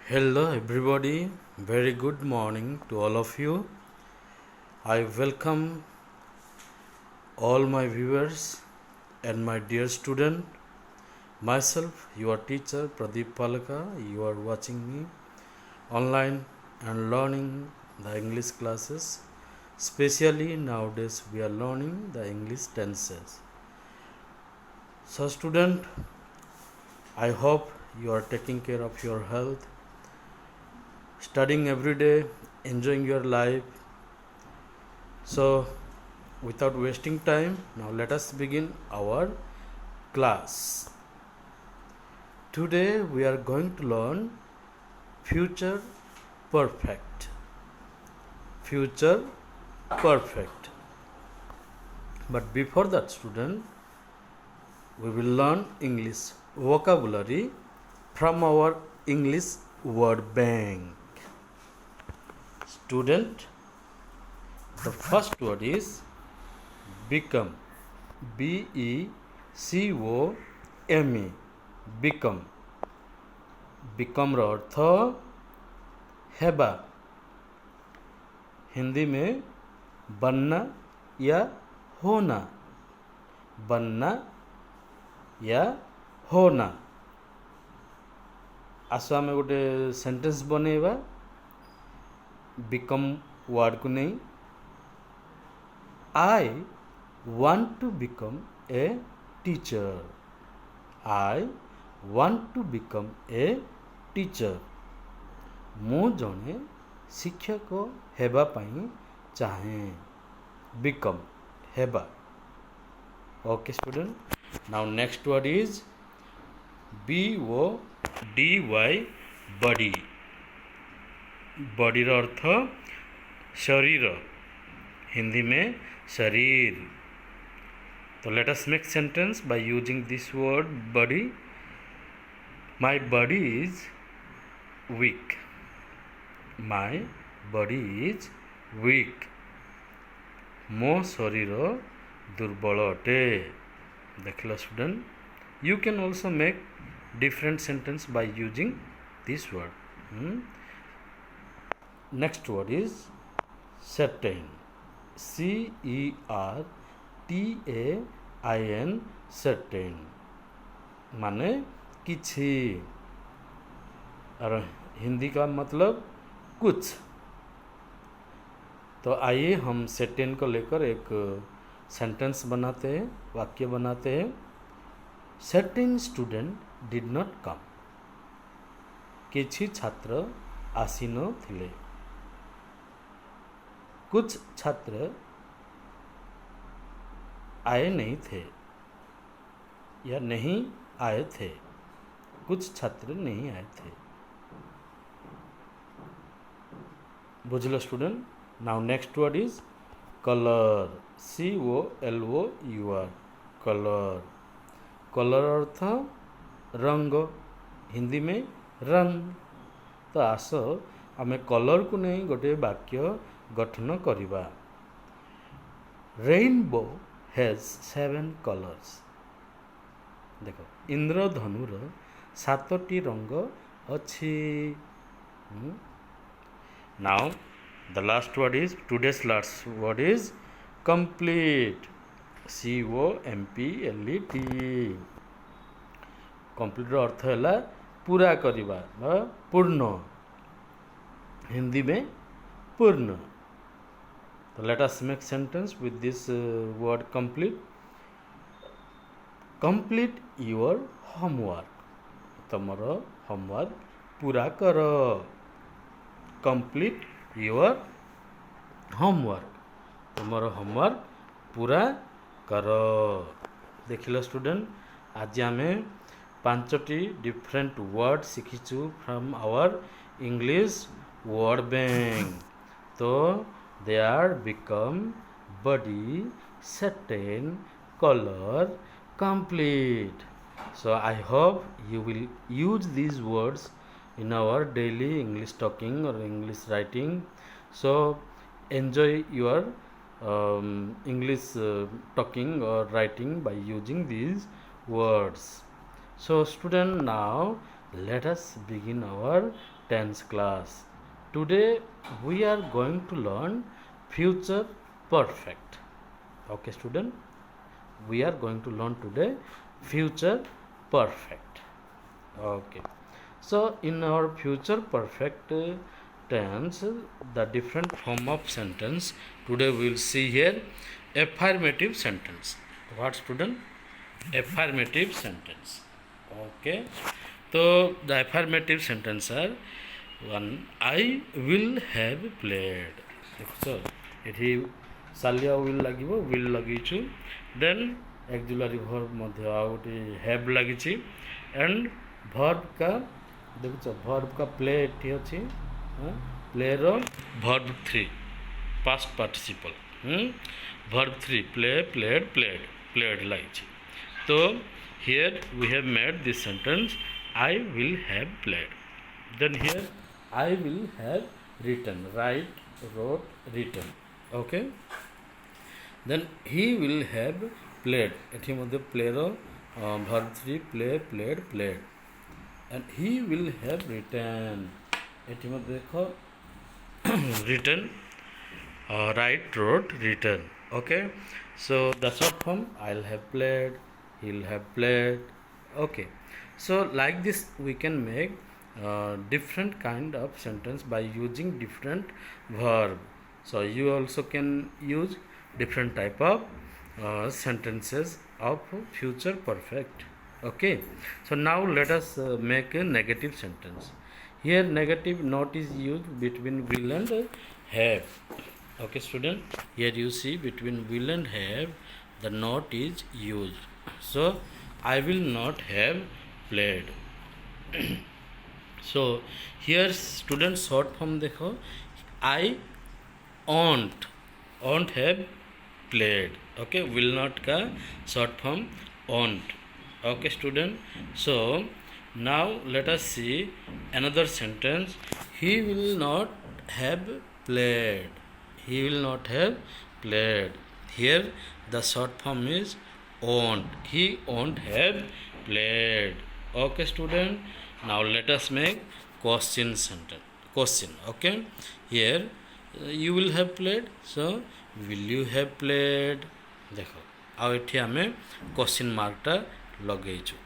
Hello, everybody. Very good morning to all of you. I welcome all my viewers and my dear student. Myself, your teacher Pradeep Palaka. You are watching me online and learning the English classes. Especially nowadays, we are learning the English tenses. So, student, I hope you are taking care of your health, studying every day, enjoying your life. So, without wasting time, now let us begin our class. Today we are going to learn future perfect. Future perfect. But before that, student, we will learn English vocabulary from our English word bank. Student, the first word is become. BECOME. become. become ର ଅର୍ଥ ହେବା। हिंदी में बनना या होना। बनना या होना। आस आम गोटे सेंटेंस बनेଇବା become वर्ड को नहीं। I want to become a teacher. I want to become a teacher. ମୁଁ ଜଣେ ଶିକ୍ଷକ ହେବା ପାଇଁ ଚାହେଁ। become ହେବା। Okay student. Now next word is BODY body. Body ର ଅର୍ଥ शरीर। हिंदी में शरीर। तो let us make sentence by using this word body. My body is weak. My body is weak. ମୋ ଶରୀର ଦୁର୍ବଳ ଅଟେ। ଦେଖିଲ student, you can also make different sentence by using this word. Next word is certain. CERTAIN certain माने किछि। और हिंदी का मतलब कुछ। तो आइए हम certain को लेकर एक सेंटेंस बनाते हैं, वाक्य बनाते हैं। certain student did not come. किछि छात्र आसी न थिले। कुछ छात्र आए नहीं थे या नहीं आए थे। कुछ छात्र नहीं आए थे। बुझलो student. Now next word is colour. COLOUR colour. Colour अर्थ रंग। हिंदी में रंग। तो आस आमे कलर को नहीं गोटे वाक्य गठन करिबा। Rainbow has 7 colours. देखो इंद्रधनुर 7टी रंग अछि। Now the last word is today's last word is complete. COMPLET complete रो अर्थ है पूरा करिबा बा पूर्ण। हिंदी में पूर्ण। तो let us make sentence with this word complete. Complete your homework. तमरो homework पूरा करो। Complete your homework. तमरो homework पूरा करो। देखिलो स्टूडेंट, आज आमे 5टी डिफरेंट वर्ड शिखिछु from our English word bank. तो they are become, body, certain, color, complete. So I hope you will use these words in our daily English talking or English writing. So enjoy your English talking or writing by using these words. So student, now let us begin our tense class. Today we are going to learn future perfect. Okay, student, we are going to learn today future perfect. Okay, so in our future perfect tense, the different form of sentence today we will see here. Affirmative sentence. What, student? Affirmative sentence. Okay, so the affirmative sentence are one, I will have played. So ଏଠି Salia will ଲାଗିବ, will ଲାଗିଛୁ, then auxiliary verb ମଧ୍ୟ ଆଉ ଗୋଟେ have ଲାଗିଛି, and verb का ଦେଖୁଛ verb का play ଏଠି ଅଛି, play ର verb 3 past participle, verb 3 play, played, played, played ଲାଗିଛି. So here we have made this sentence, I will have played. Then here I will have written, write, wrote, written. Okay, then he will have played. एठी मध्ये play row verb 3 play, played, played, and he will have written. एठी मध्ये देखो written, write, wrote, written. Okay, so the short form, I'll have played, he'll have played. Okay, so like this we can make different kind of sentence by using different verb. So you also can use different type of sentences of future perfect. Okay, so now let us make a negative sentence. Here negative not is used between will and have. Okay, student, here you see between will and have the not is used. So I will not have played. So here student short form देखो, I won't have played. Okay, will not का short form won't. Okay, student, so now let us see another sentence. He will not have played. He will not have played. Here the short form is won't. He won't have played. Okay, student, now let us make question sentence. Question. Okay, here you will have played, so will you have played. देखो आउ एठी आमे question mark टा लगेइछु,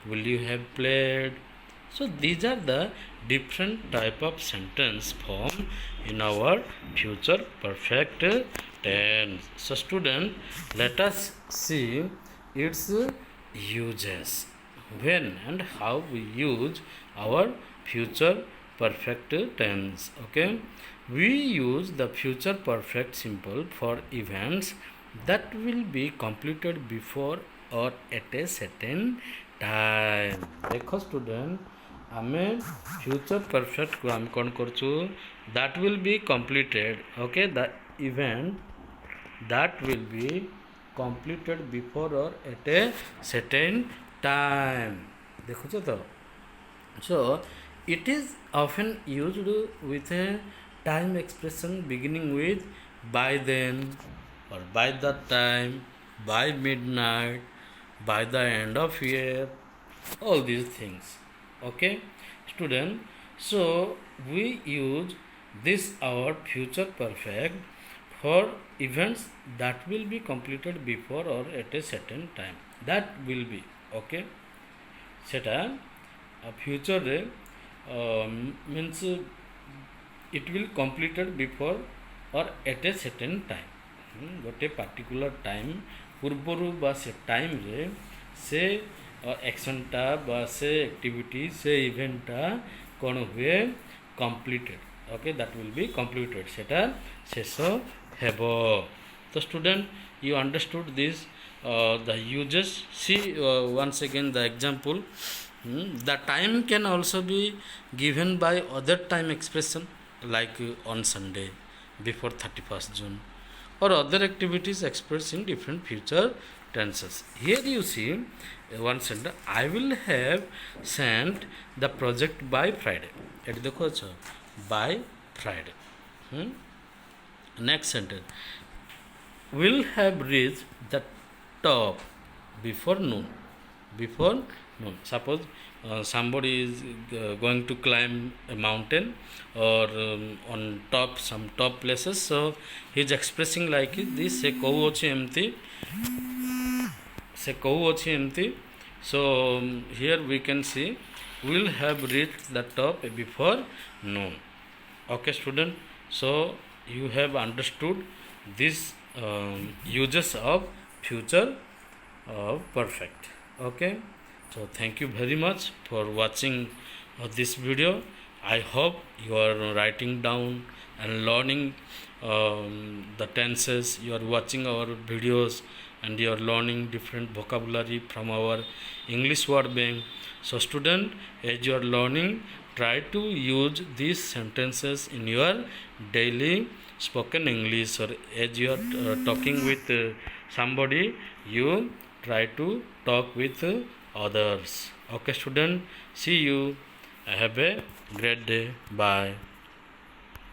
will you have played. So these are the different type of sentence form in our future perfect tense. So student, let us see its uses, when and how we use our future perfect tense. Okay, we use the future perfect simple for events that will be completed before or at a certain time. देखो student, आमे future perfect को आम कौन करचु, that will be completed. Okay, the event that will be completed before or at a certain time. देखो तो, so it is often used with a time expression beginning with by then, or by that time, by midnight, by the end of year, all these things. Okay, student, so we use this our future perfect for events that will be completed before or at a certain time. That will be, okay, सेटा future रे means it will completed before और eight a certain time, गोटे particular time पूर्वर बा से time रे से एक्शनटा बा से एक्टिविटी से इवेंटा कौन हुए completed. Okay, that will be completed, सेटा शेष हेबो. तो student you understood this the uses. See once again the example. The time can also be given by other time expression like on Sunday, before 31st June, or other activities expressed in different future tenses. Here you see one sentence, I will have sent the project by Friday. एट देखो अच्छा by Friday. Next sentence, will have reached the top before noon. Before noon. Suppose somebody is going to climb a mountain or on top some top places, so he is expressing like this se kau ochi emti so here we can see will have reached the top before noon. Okay student, so you have understood this uses of future perfect. Okay, so thank you very much for watching this video. I hope you are writing down and learning the tenses. You are watching our videos and you are learning different vocabulary from our English word bank. So student, as you are learning, try to use these sentences in your daily spoken English, or as you are talking with somebody, you try to talk with others. Okay student, see you, have a great day, bye.